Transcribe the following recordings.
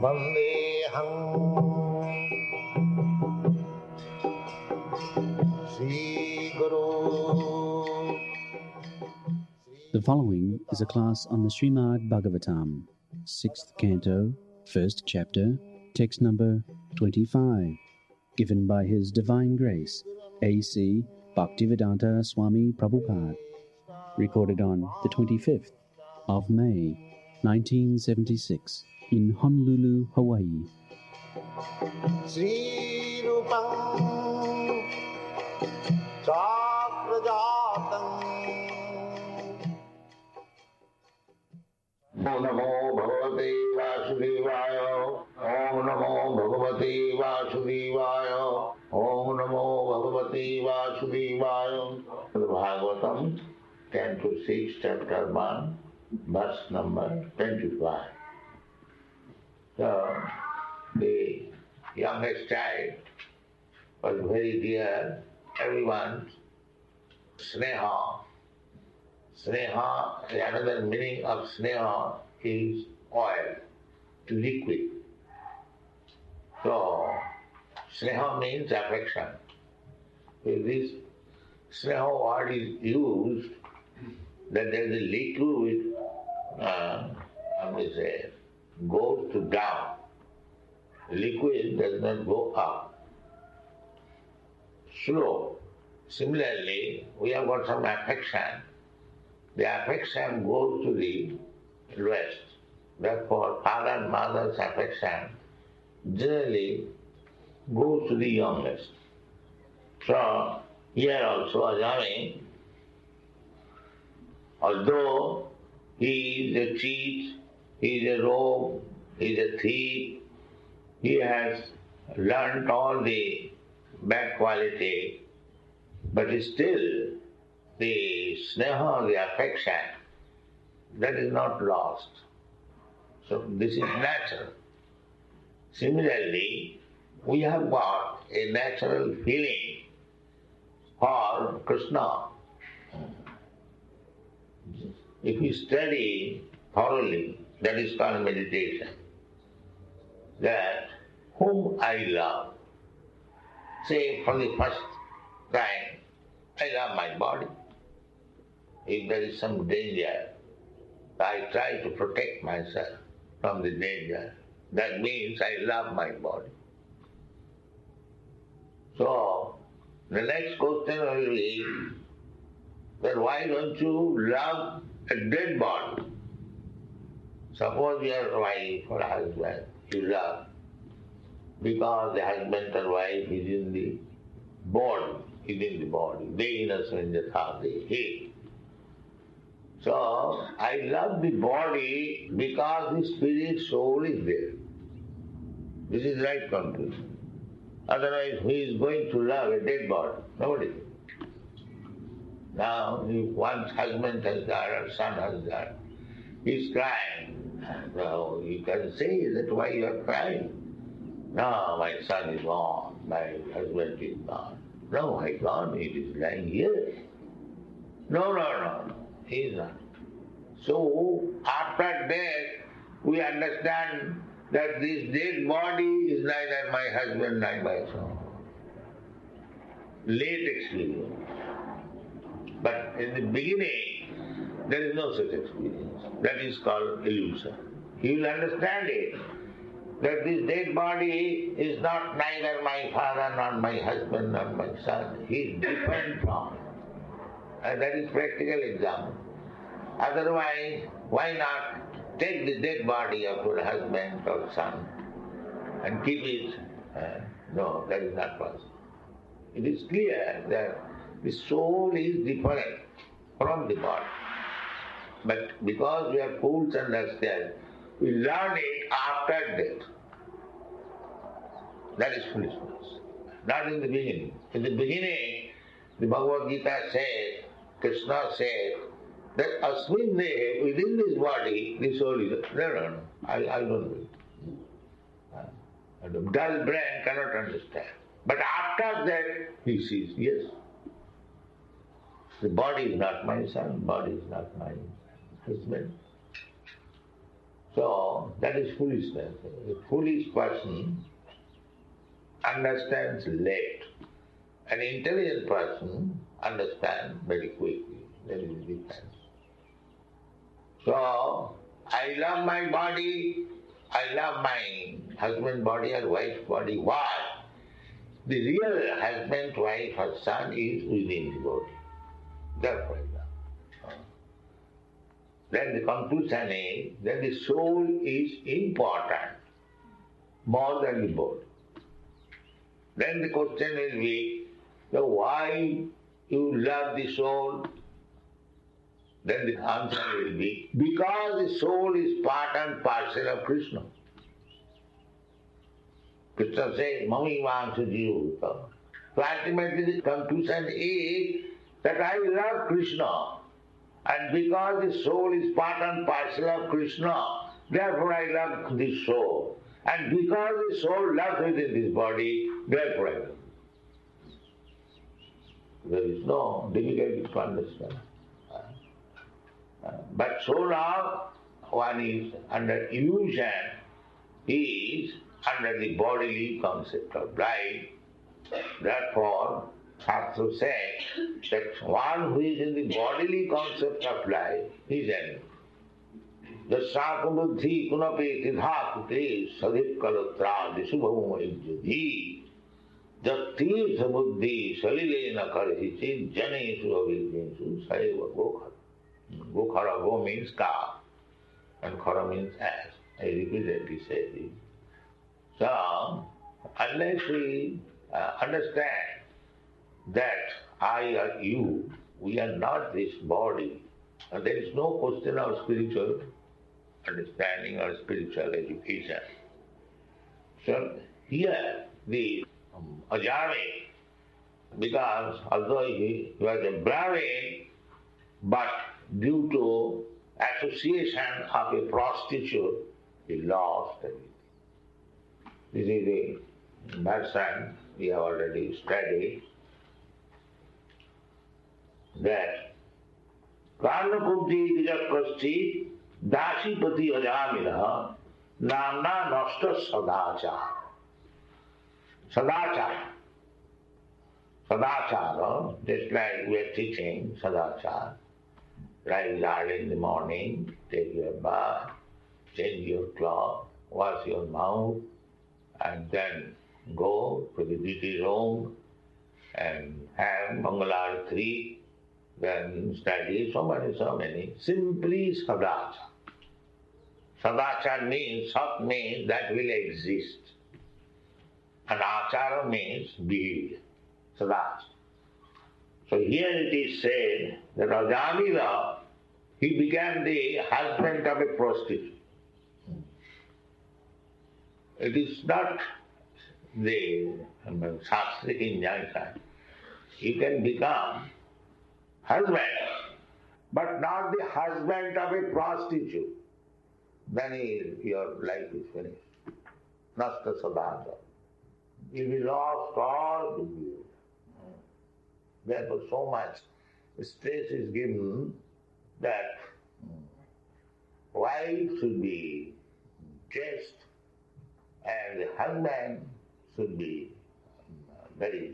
Vandeham Sri Guru. The following is a class on the Srimad Bhagavatam, 6th Canto, 1st Chapter, text number 25, given by His Divine Grace, A.C. Bhaktivedanta Swami Prabhupada, recorded on the 25th of May, 1976, in Honolulu, Hawaii. Sri Rupam Chakrajatam Om Namo Bhagavate Vasudevaya. Om Namo Bhagavate Vasudevaya. Om Namo Bhagavate Vasudevaya. Bhagavatam, Canto 6, Chapter 1, verse number 25. So, the youngest child was very dear, everyone's sneha. Sneha, another meaning of sneha is oil, liquid. So, sneha means affection. If this sneha word is used, that there is a liquid, goes to down. Liquid does not go up. Slow. Similarly, we have got some affection. The affection goes to the lowest. Therefore, father and mother's affection generally goes to the youngest. So, here also Ajami, although he is a cheat, he is a rogue, he is a thief, he has learnt all the bad quality, but still the sneha, the affection, that is not lost. So this is natural. Similarly, we have got a natural feeling for Krishna. If we study thoroughly, that is called meditation, that whom I love, say for the first time, I love my body. If there is some danger, I try to protect myself from the danger. That means I love my body. So, the next question will be that why don't you love a dead body? Suppose your wife or husband you love because the husband or wife is in the body, they innocent are they hate. So I love the body because the spirit soul is there. This is right conclusion. Otherwise, who is going to love a dead body? Nobody. Now, if one's husband has died or son has died, he's crying. So you can say that why you are crying? No, my son is gone, my husband is gone. No, my God, it is lying here. No, he is not. So, after death, we understand that this dead body is neither my husband nor my son. Late experience. But in the beginning, there is no such experience. That is called illusion. You will understand it, that this dead body is not neither my father, nor my husband, nor my son. He is different from. And that is practical example. Otherwise, why not take the dead body of your husband or son and keep it? No, that is not possible. It is clear that the soul is different from the body. But because we are fools and understand, we learn it after death. That is foolishness. Not in the beginning. In the beginning, the Bhagavad Gita says, Krishna said, that asmin dehe, within this body, the soul is. No. I don't know. A dull brain cannot understand. But after that, he sees, yes, the body is not my son, body is not my husband. So that is foolishness. A foolish person understands late. An intelligent person understands very quickly. There is a difference. So I love my body, I love my husband body or wife's body. Why? The real husband, wife or son is within the body. Therefore I love. Then the conclusion is that the soul is important more than the body. Then the question will be, so why you love the soul? Then the answer will be, because the soul is part and parcel of Krishna. Krishna says, Mami Vamsa Jiva. So ultimately the conclusion is that I love Krishna. And because the soul is part and parcel of Krishna, therefore I love this soul. And because the soul loves within this body, therefore I love. There is no difficulty to understand. But so long one is under illusion, he is under the bodily concept of life. Therefore, Shastra says that one who is in the bodily concept of life is enemy. Jasaka buddhi kunape tidhakute sadhip kalatra disubhamu ijjadhi jatirtha buddhi salilena karhichit janesu avidyesu saiva gokhara. Gokhara, go means cow, and khara means ass. I repeatedly say this. So, unless we understand that I or you, we are not this body, and there is no question of spiritual understanding or spiritual education. So, here the Ajami, because although he was a Brahmin, but due to association of a prostitute, he lost everything. This is the version we have already studied, that Karna Buddhi Dijakrasti Dasipati Ajamina Namna Nasta Sadachara. Sadachara. Sadachara, just like we are teaching Sadachara. Rise early in the morning, take your bath, change your clothes, wash your mouth, and then go to the duty room and have Mangalarati, then study so many. Simply Sadachara. Sadachara means, Sat means that will exist. And Achara means behavior. Sadachara. So here it is said that Ajamila, he became the husband of a prostitute. It is not the Shastric injunction. You can become husband, but not the husband of a prostitute. Then your life is finished. Nasta Sadhana. You will lost all the beauty. Therefore, so much stress is given that wife should be chaste and the husband should be very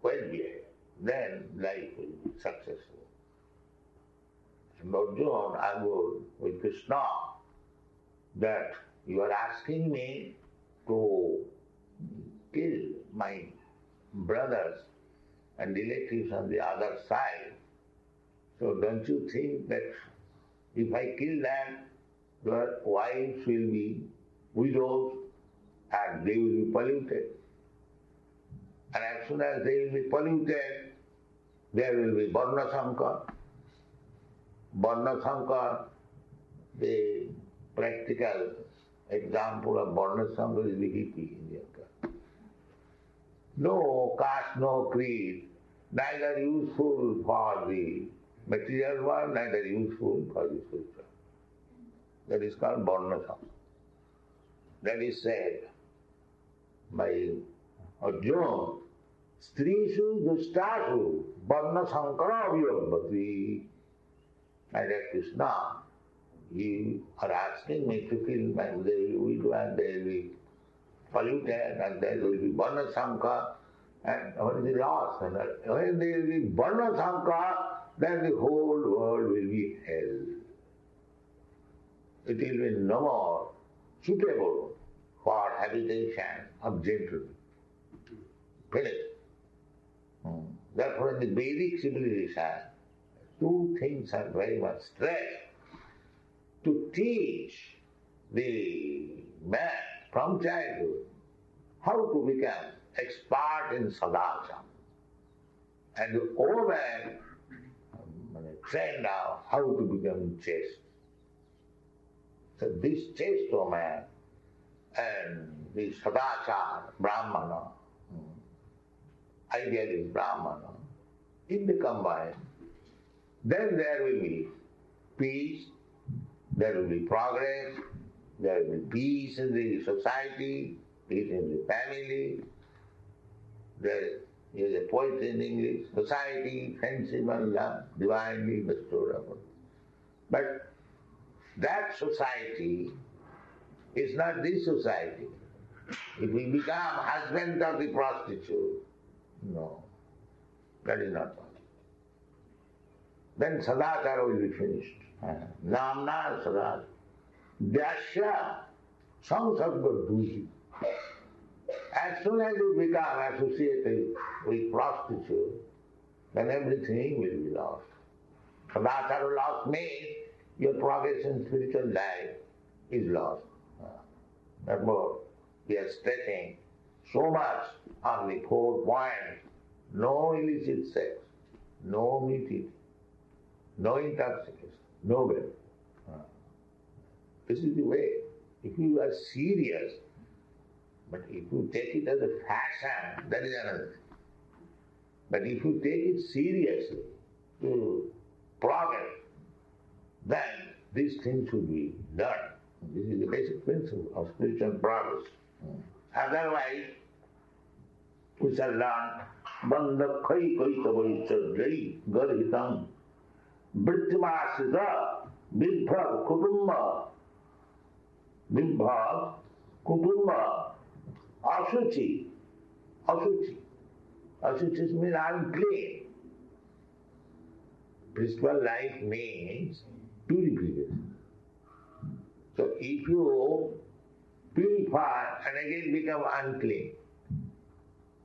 well behaved. Then life will be successful. And Arjuna argued with Krishna that you are asking me to kill my brothers and relatives on the other side. So don't you think that if I kill them, your wives will be widows and they will be polluted. And as soon as they will be polluted, there will be Varna Sankar. Varna Sankar, the practical example of Varna Sankar is the hippie in India. No caste, no creed, neither useful for the material world, neither useful for the spiritual. That is called Varna Sankar. That is said by Arjuna, Strishu Dustasu Varna Sankara Vyabhati. Neither Krishna You are asking me to kill my there will be weed and there will be polluted and there will be Varnasamka and what is the loss? And when there will be Varnasamka, then the whole world will be hell. It will be no more suitable for habitation of gentlemen. Finished. Therefore in the Vedic civilization, two things are very much stressed. To teach the man from childhood how to become expert in sadhana, and the old man trained now how to become chaste. So this chaste man and the sadhana brahmana, idealist brahmana, if they combine, then there will be peace, there will be progress, there will be peace in the society, peace in the family. There is a poet in English, society, friendship and love, divinely bestowed upon. But that society is not this society. If we become husband of the prostitute, no, that is not possible. Then sadachara will be finished. Namna sadachara. Dasya samsarga duhi. As soon as you become associated with prostitute, then everything will be lost. Sadachara lost means your progress in spiritual life is lost. Therefore, we are stressing so much on the 4 points: no illicit sex, no nudity, no intoxication, no bed. This is the way. If you are serious, but if you take it as a fashion, that is another thing. But if you take it seriously, to progress, then these things should be done. This is the basic principle of spiritual progress. Otherwise, we shall learn Bandha Khai Kaitavaicha Jai Garhitam Vrittimasita Vibha Kutumba Asuchi. Asuchi means unclean. Spiritual life means purification. So if you purify and again become unclean,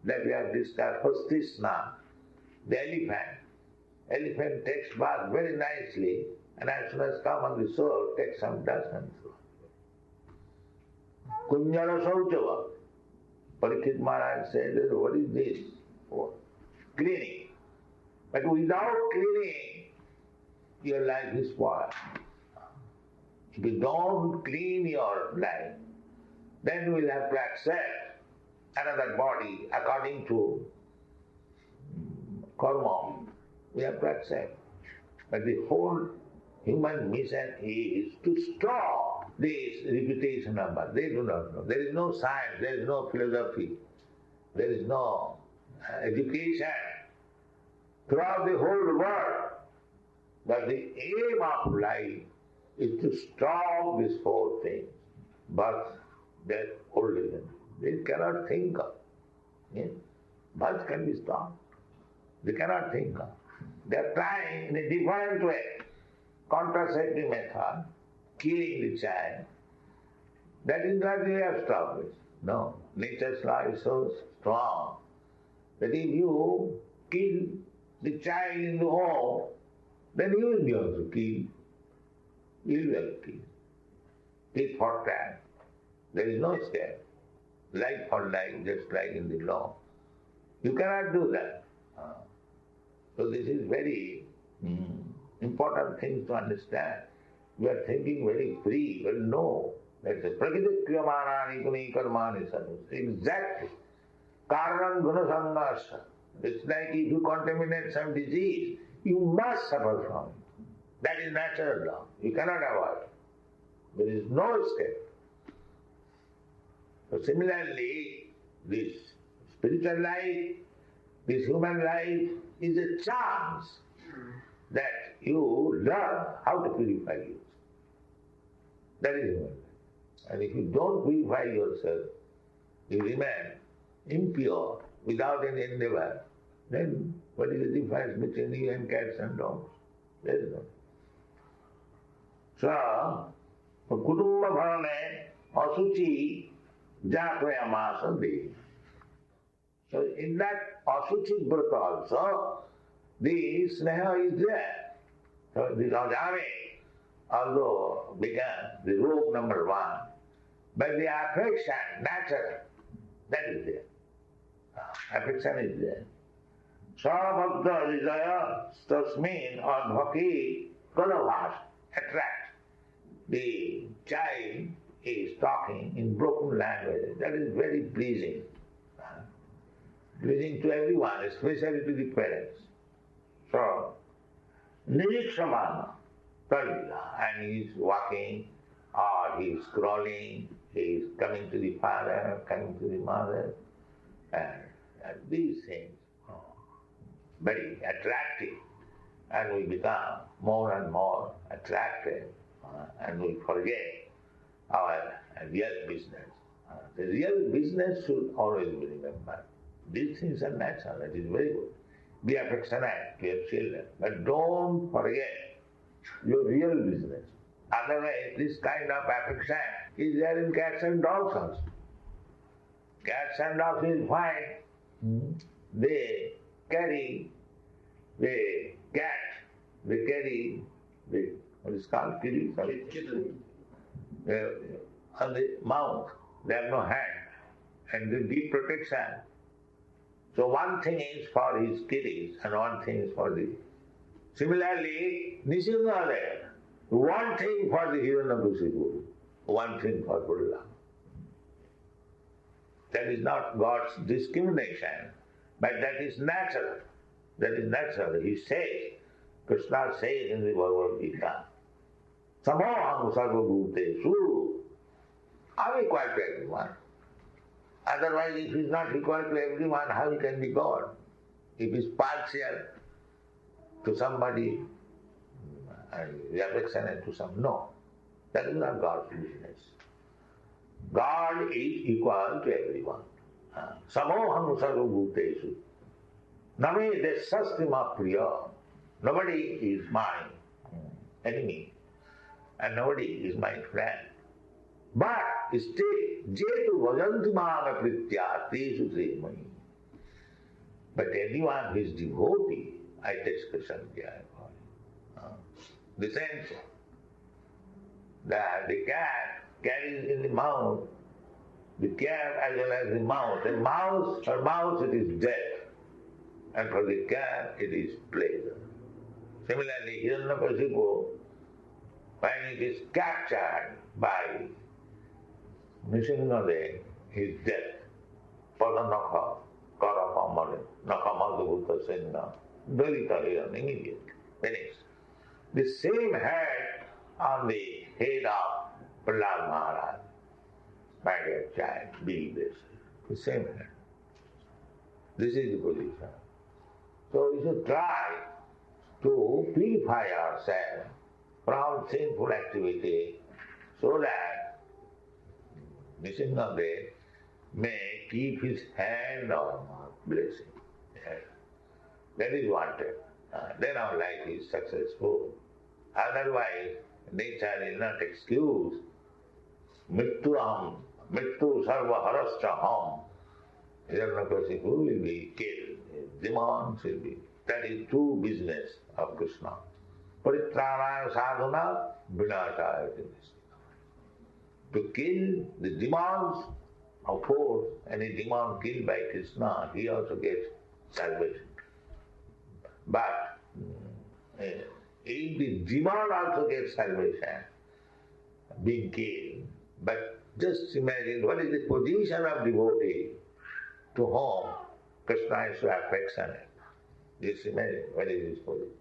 that we have discussed, Hostisna, the elephant takes bath very nicely, and as soon as come on the shore, takes some dust and so on. Kunyara Sauchava, Parikshit Maharaj said, what is this? Oh, cleaning. But without cleaning, your life is spoiled. If you don't clean your life, then you will have to accept another body according to karma. We have to accept. But the whole human mission is to stop this repetition of birth. They do not know. There is no science, there is no philosophy, there is no education throughout the whole world. But the aim of life is to stop these 4 things: birth, death, old age. They cannot think of. Yeah? Birth can be stopped. They cannot think of. They are trying in a different way. Contraceptive method, killing the child. That is not the way of stopping it. No. Nature's law is so strong that if you kill the child in the home, then you will be also killed. You will be killed. Tit for tat. There is no escape. Life for life, just like in the law. You cannot do that. So this is very important thing to understand. We are thinking very free, but no. That's a prakriti kriyamanani kuni karmani sarvas. Exactly. Karanam gunasangasya. It's like if you contaminate some disease, you must suffer from it. That is natural law. You cannot avoid it. There is no escape. So similarly, this spiritual life, this human life is a chance that you learn how to purify you. That is human. And if you don't purify yourself, you remain impure without any endeavor, then what is the difference between you and cats and dogs? There is no. So, Kutumba Bharane Asuchi Jatvayamasa. So in that Asuchi birth also, the Sneha is there. So the Rajame although began the rope number one, but the affection, natural, that is there. Affection is there. Sarabhakta Vijaya Tasmin or Bhakti Kalavas attract. The child is talking in broken language. That is very pleasing. Pleasing to everyone, especially to the parents. So, Nirikshamana, and he is walking, or he is crawling, he is coming to the father, coming to the mother, and these things very attractive, and we become more and more attracted, and we forget our real business. The real business should always be remembered. These things are natural, that is very good. Be affectionate to your children, but don't forget your real business. Otherwise, this kind of affection is there in cats and dogs also. Cats and dogs is fine. They carry the cat, they carry the, what is called, kitten, on the mouth. They have no hand, and they need protection. So one thing is for his kitties and one thing is for the... Similarly, Nishinga there, one thing for the Hiranyakasipu, one thing for Prahlada. That is not God's discrimination, but that is natural. That is natural. He says, Krishna says in the Bhagavad Gita, Samoham sarvabhutesu, I'm equal to everyone. Otherwise, if he is not equal to everyone, how he can be God? If he is partial to somebody and affectionate to some, no. That is not God's business. God is equal to everyone. Samoham sarvabhutesu. Name desastima priya. Nobody is my enemy and nobody is my friend. But still, jetu vajanti mama pritya tesu srimai. But anyone who is devotee, I take special care for him. The sense that the cat carries in the mouth, the cat as well as the mouse. The mouse, for mouse it is death, and for the cat it is pleasure. Similarly, Hiranyakasipu, when it is captured by Nishinade, his death, Padanakha, Karapamare, Nakamadhubuta Sinna, Dalita Hiran, immediately, finished. The same head on the head of Prahlada Maharaj, my dear child, be this. The same head. This is the position. So we should try to purify ourselves from sinful activity so that Nishinade may keep his hand on blessing. Yes. That is wanted. Then our life is successful. Otherwise, nature is not excuse. Mittu sarva harascha ham. Hiranyakasipu will be killed. Demons will be. That is true business of Krishna. Paritrānaya sadhana vināsāya Krishna. To kill the demons, of course, any demon killed by Krishna, he also gets salvation. But if the demon also gets salvation, being killed, but just imagine what is the position of devotee to whom Krishna is so affectionate. Just imagine what is his position.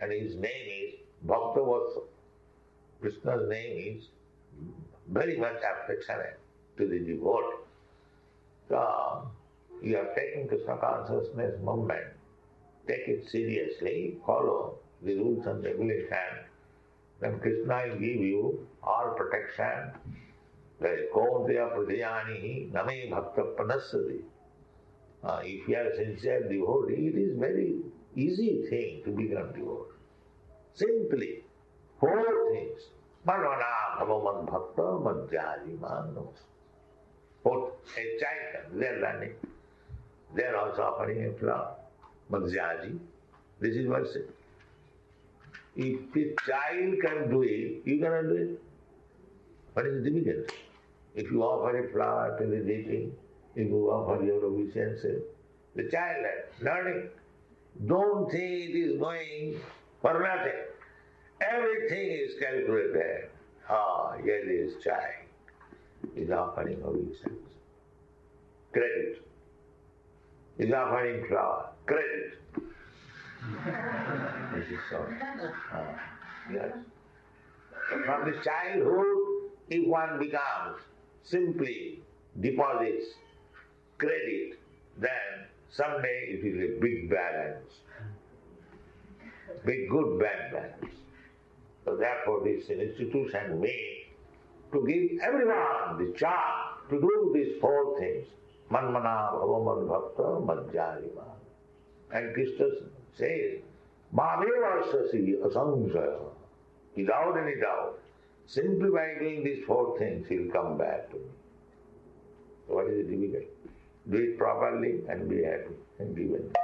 And his name is Bhaktavatsala. Krishna's name is very much affectionate to the devotee. So, you are taking Krishna consciousness movement. Take it seriously, follow the rules and regulations, then Krishna will give you all protection. Like Kaunteya pradhyanihi name bhakta pranasati. If you are a sincere devotee, it is very easy thing to become devotee. Simply, 4 things. Manvana bhavaman bhakta madhyaji manus. A child, they are learning. They are also offering a flower. Madhyaji. This is worship. If the child can do it, you cannot do it. What is the difficult? If you offer a flower to the deity, if you offer your obeisances, the child is learning. Don't think it is going for nothing. Everything is calculated. Here is child is offering obeisance. Credit. Is offering flower. Credit. This is so. Yes. So from the childhood, if one becomes simply deposits credit, then someday it will be a big balance. Big good bank balance. So therefore this institution made to give everyone the chance to do these 4 things. Manmana bhavaman bhakta madhyarima. And Krishna says, Mameva sasi asamsaya. Without any doubt, simply by doing these 4 things, he will come back to me. So what is it difficult? Do it properly and be happy and give it.